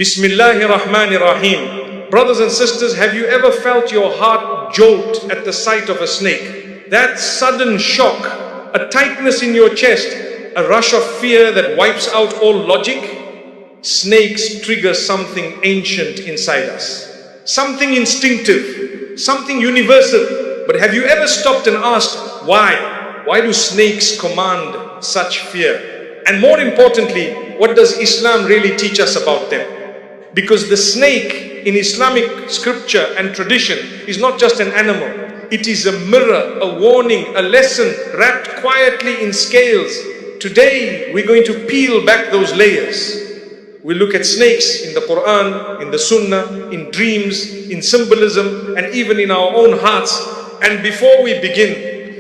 Bismillahir Rahmanir Rahim. Brothers and sisters, have you ever felt your heart jolt at the sight of a snake? That sudden shock, a tightness in your chest, a rush of fear that wipes out all logic? Snakes trigger something ancient inside us, something instinctive, something universal. But have you ever stopped and asked, why? Why do snakes command such fear? And more importantly, what does Islam really teach us about them? Because the snake in Islamic scripture and tradition is not just an animal. It is a mirror, a warning, a lesson wrapped quietly in scales. Today, we're going to peel back those layers. We look at snakes in the Quran, in the Sunnah, in dreams, in symbolism, and even in our own hearts. And before we begin,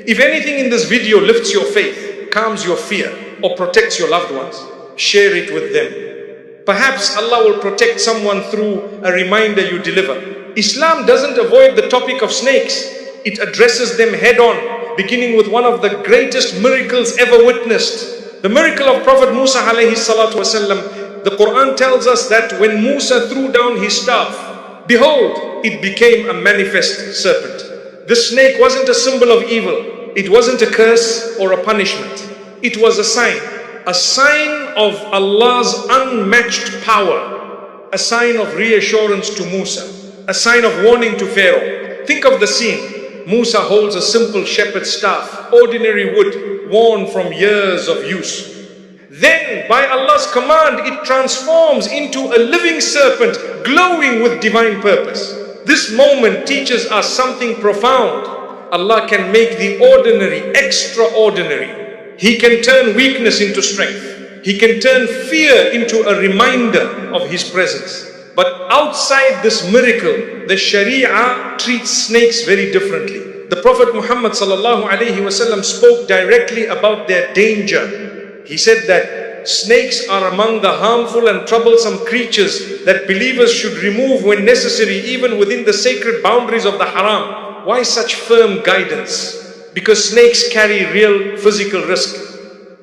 if anything in this video lifts your faith, calms your fear, or protects your loved ones, share it with them. Perhaps Allah will protect someone through a reminder you deliver. Islam doesn't avoid the topic of snakes. It addresses them head on, beginning with one of the greatest miracles ever witnessed. The miracle of Prophet Musa alayhi salatu wasallam. The Quran tells us that when Musa threw down his staff, behold, it became a manifest serpent. The snake wasn't a symbol of evil. It wasn't a curse or a punishment. It was a sign of Allah's unmatched power, a sign of reassurance to Musa, a sign of warning to Pharaoh. Think of the scene. Musa holds a simple shepherd's staff, ordinary wood, worn from years of use. Then, by Allah's command, it transforms into a living serpent, glowing with divine purpose. This moment teaches us something profound. Allah can make the ordinary extraordinary. He can turn weakness into strength. He can turn fear into a reminder of His presence. But outside this miracle, the Sharia treats snakes very differently. The Prophet Muhammad sallallahu alayhi wasallam spoke directly about their danger. He said that snakes are among the harmful and troublesome creatures that believers should remove when necessary, even within the sacred boundaries of the haram. Why such firm guidance? Because snakes carry real physical risk.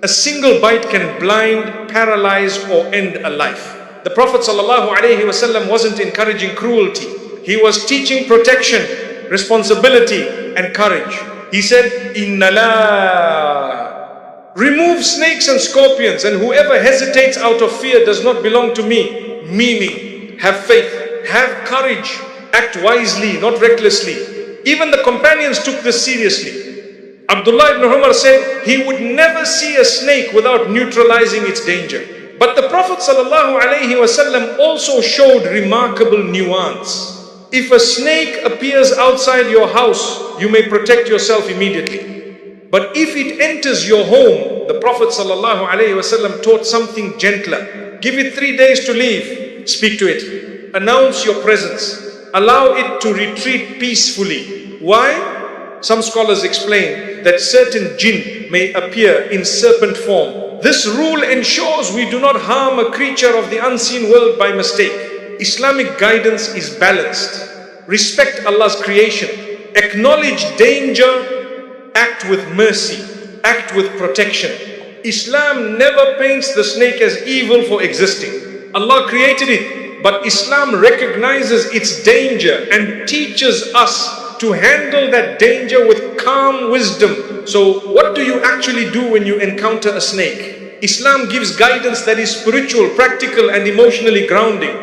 A single bite can blind, paralyze, or end a life. The Prophet ﷺ wasn't encouraging cruelty. He was teaching protection, responsibility, and courage. He said, Inna la. Remove snakes and scorpions, and whoever hesitates out of fear does not belong to me. Meaning, have faith, have courage, act wisely, not recklessly. Even the companions took this seriously. Abdullah ibn Umar said he would never see a snake without neutralizing its danger. But the Prophet ﷺ also showed remarkable nuance. If a snake appears outside your house, you may protect yourself immediately. But if it enters your home, the Prophet ﷺ taught something gentler. Give it 3 days to leave. Speak to it. Announce your presence. Allow it to retreat peacefully. Why? Some scholars explain that certain jinn may appear in serpent form. This rule ensures we do not harm a creature of the unseen world by mistake. Islamic guidance is balanced. Respect Allah's creation. Acknowledge danger. Act with mercy, act with protection. Islam never paints the snake as evil for existing. Allah created it, but Islam recognizes its danger and teaches us to handle that danger with calm wisdom. So what do you actually do when you encounter a snake? Islam gives guidance that is spiritual, practical, and emotionally grounding.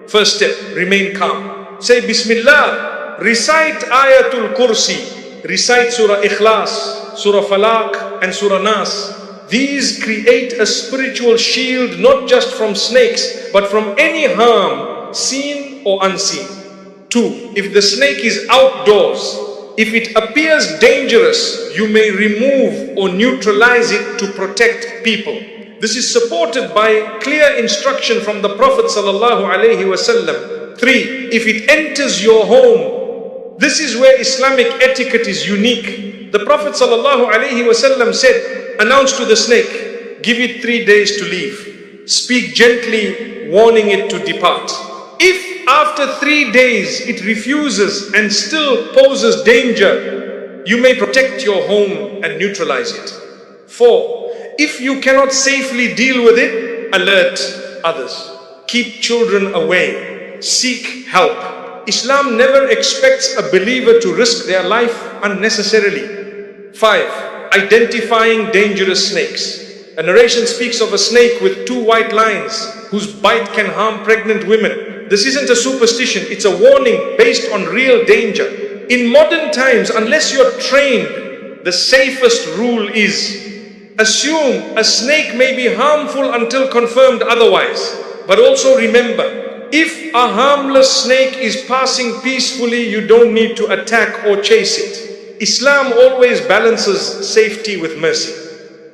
First step, remain calm. Say Bismillah, recite Ayatul Kursi. Recite Surah Ikhlas, Surah Falaq, and Surah Nas. These create a spiritual shield not just from snakes, but from any harm, seen or unseen. 2. If the snake is outdoors, if it appears dangerous, you may remove or neutralize it to protect people. This is supported by clear instruction from the Prophet ﷺ. 3. If it enters your home, this is where Islamic etiquette is unique. The Prophet ﷺ said, announce to the snake, give it 3 days to leave. Speak gently, warning it to depart. If after 3 days it refuses and still poses danger, you may protect your home and neutralize it. 4. If you cannot safely deal with it, alert others. keep children away, seek help. Islam never expects a believer to risk their life unnecessarily. 5. Identifying dangerous snakes. A narration speaks of a snake with 2 white lines whose bite can harm pregnant women. This isn't a superstition, it's a warning based on real danger. In modern times, unless you're trained, the safest rule is assume a snake may be harmful until confirmed otherwise. But also remember, if a harmless snake is passing peacefully, you don't need to attack or chase it. Islam always balances safety with mercy.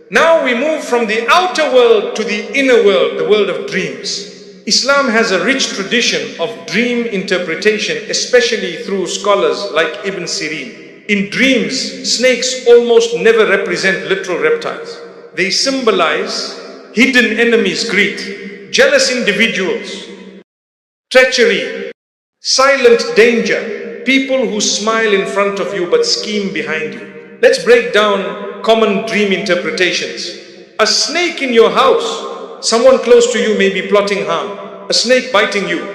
Now we move from the outer world to the inner world, the world of dreams. Islam has a rich tradition of dream interpretation, especially through scholars like Ibn Sirin. In dreams, snakes almost never represent literal reptiles. They symbolize hidden enemies' greed, jealous individuals, treachery, silent danger, people who smile in front of you but scheme behind you. Let's break down common dream interpretations. A snake in your house. Someone close to you may be plotting harm. A snake biting you.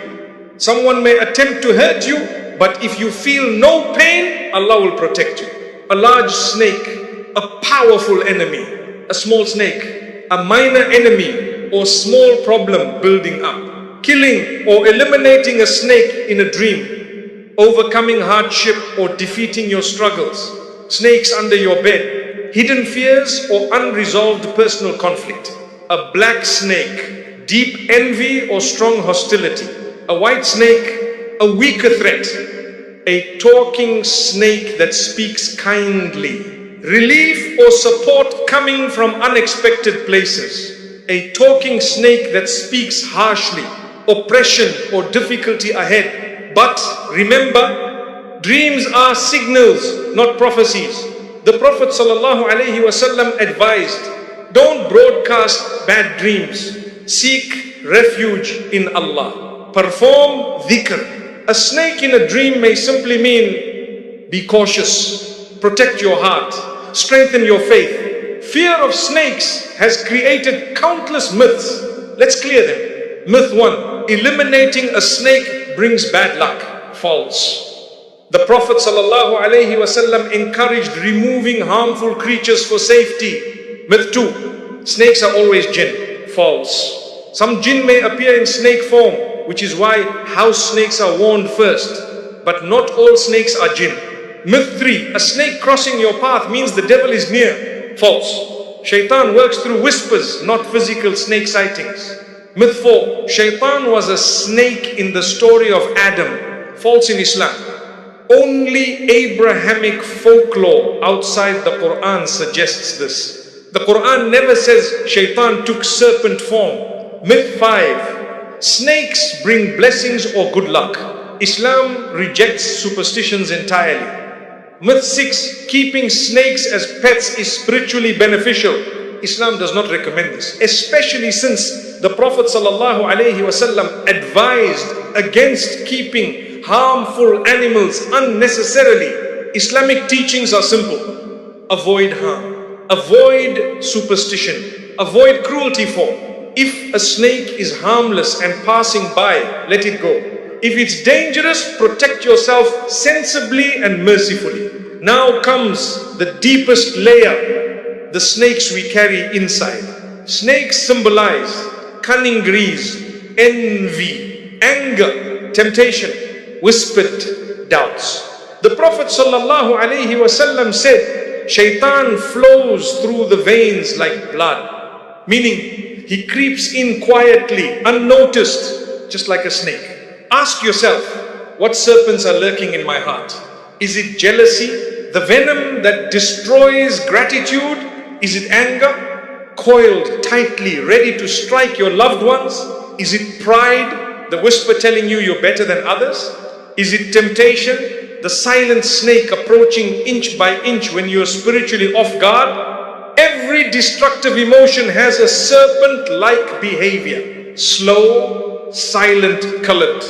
Someone may attempt to hurt you, but if you feel no pain, Allah will protect you. A large snake, a powerful enemy. A small snake, a minor enemy or small problem building up. Killing or eliminating a snake in a dream. Overcoming hardship or defeating your struggles. Snakes under your bed. Hidden fears or unresolved personal conflict. A black snake, deep envy or strong hostility. A white snake, a weaker threat. A talking snake that speaks kindly. Relief or support coming from unexpected places. A talking snake that speaks harshly. Oppression or difficulty ahead. But remember, dreams are signals, not prophecies. The Prophet ﷺ advised, don't broadcast bad dreams. Seek refuge in Allah. Perform dhikr. A snake in a dream may simply mean, be cautious, protect your heart, strengthen your faith. Fear of snakes has created countless myths. Let's clear them. Myth 1, eliminating a snake brings bad luck. False. The Prophet ﷺ encouraged removing harmful creatures for safety. Myth 2, snakes are always jinn. False. Some jinn may appear in snake form, which is why house snakes are warned first. But not all snakes are jinn. Myth 3, a snake crossing your path means the devil is near. False. Shaitan works through whispers, not physical snake sightings. Myth 4, Shaitan was a snake in the story of Adam. False in Islam. Only Abrahamic folklore outside the Quran suggests this. The Quran never says Shaitan took serpent form. Myth 5, snakes bring blessings or good luck. Islam rejects superstitions entirely. Myth 6, keeping snakes as pets is spiritually beneficial. Islam does not recommend this, especially since the Prophet ﷺ advised against keeping harmful animals unnecessarily. Islamic teachings are simple. Avoid harm. Avoid superstition. Avoid cruelty for. If a snake is harmless and passing by, let it go. If it's dangerous, protect yourself sensibly and mercifully. Now comes the deepest layer, the snakes we carry inside. Snakes symbolize cunning greed, envy, anger, temptation, whispered doubts. The Prophet ﷺ said, Shaitan flows through the veins like blood, meaning he creeps in quietly, unnoticed, just like a snake. Ask yourself, what serpents are lurking in my heart? Is it jealousy, the venom that destroys gratitude? Is it anger, coiled tightly, ready to strike your loved ones? Is it pride, the whisper telling you you're better than others? Is it temptation, the silent snake approaching inch by inch when you're spiritually off guard? Every destructive emotion has a serpent-like behavior. Slow, silent, colored,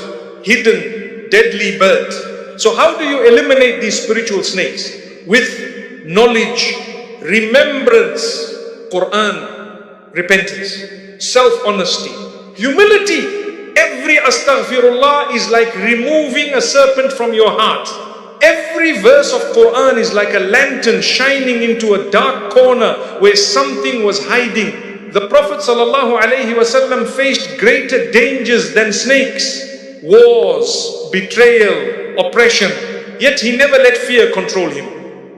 hidden, deadly bird. So how do you eliminate these spiritual snakes? With knowledge, remembrance, Quran, repentance, self-honesty, humility. every astaghfirullah is like removing a serpent from your heart. Every verse of Quran is like a lantern shining into a dark corner where something was hiding. The Prophet ﷺ faced greater dangers than snakes, wars, betrayal, oppression. Yet he never let fear control him.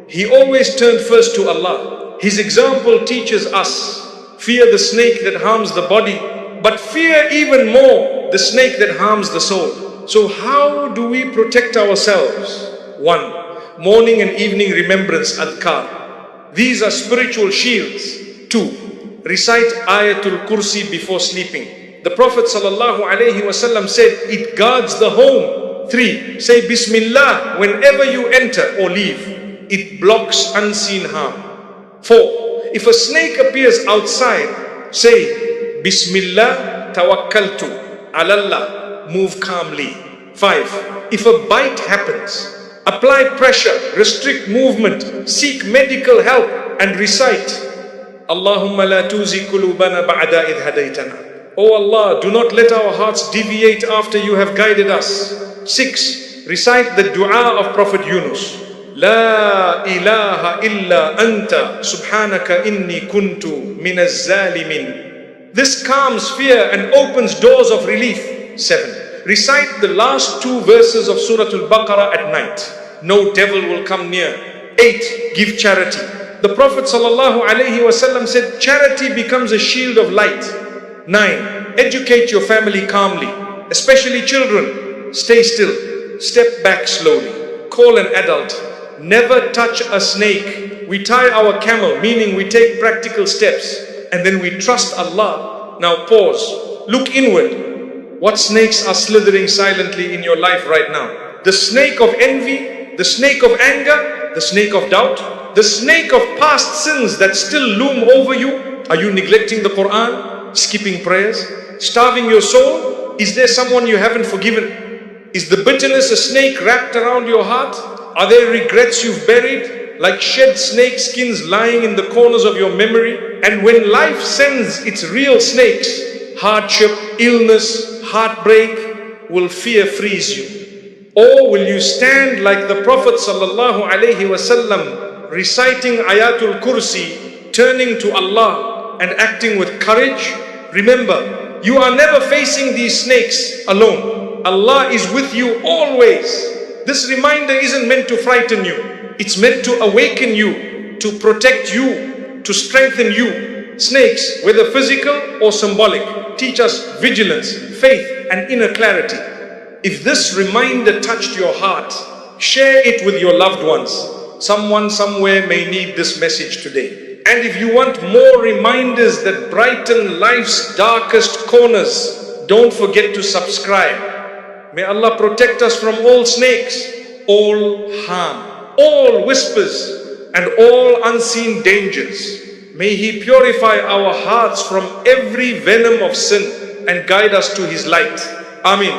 He always turned first to Allah. His example teaches us, fear the snake that harms the body, but fear even more the snake that harms the soul. So how do we protect ourselves? 1. Morning and evening remembrance adhkar. These are spiritual shields. 2. Recite Ayatul Kursi before sleeping. The Prophet ﷺ said it guards the home. 3. Say Bismillah whenever you enter or leave. It blocks unseen harm. 4. If a snake appears outside, say Bismillah tawakkaltu alallah, move calmly. 5. If a bite happens, apply pressure, restrict movement, seek medical help and recite Allahumma la tuzi qulubana ba'da idh hadaytana. Oh Allah, do not let our hearts deviate after you have guided us. 6. Recite the dua of Prophet Yunus. La ilaha illa anta subhanaka inni kuntu minaz zalimin. This calms fear and opens doors of relief. 7. Recite the last 2 verses of Surah Al-Baqarah at night. No devil will come near. 8. Give charity. The Prophet ﷺ said charity becomes a shield of light. 9. Educate your family calmly, especially children. Stay still. Step back slowly. Call an adult. Never touch a snake. We tie our camel, meaning we take practical steps, and then we trust Allah. Now pause. Look inward. What snakes are slithering silently in your life right now? The snake of envy, the snake of anger, the snake of doubt, the snake of past sins that still loom over you. Are you neglecting the Quran, skipping prayers, starving your soul? Is there someone you haven't forgiven? Is the bitterness a snake wrapped around your heart? Are there regrets you've buried, like shed snake skins lying in the corners of your memory? And when life sends its real snakes, hardship, illness, heartbreak, will fear freeze you? Or will you stand like the Prophet ﷺ, reciting Ayatul Kursi, turning to Allah and acting with courage? Remember, you are never facing these snakes alone. Allah is with you always. This reminder isn't meant to frighten you. It's meant to awaken you, to protect you, to strengthen you. Snakes, whether physical or symbolic, teach us vigilance, faith, and inner clarity. If this reminder touched your heart, share it with your loved ones. Someone somewhere may need this message today. And if you want more reminders that brighten life's darkest corners, don't forget to subscribe. May Allah protect us from all snakes, all harm, all whispers, and all unseen dangers. May He purify our hearts from every venom of sin and guide us to His light. Ameen.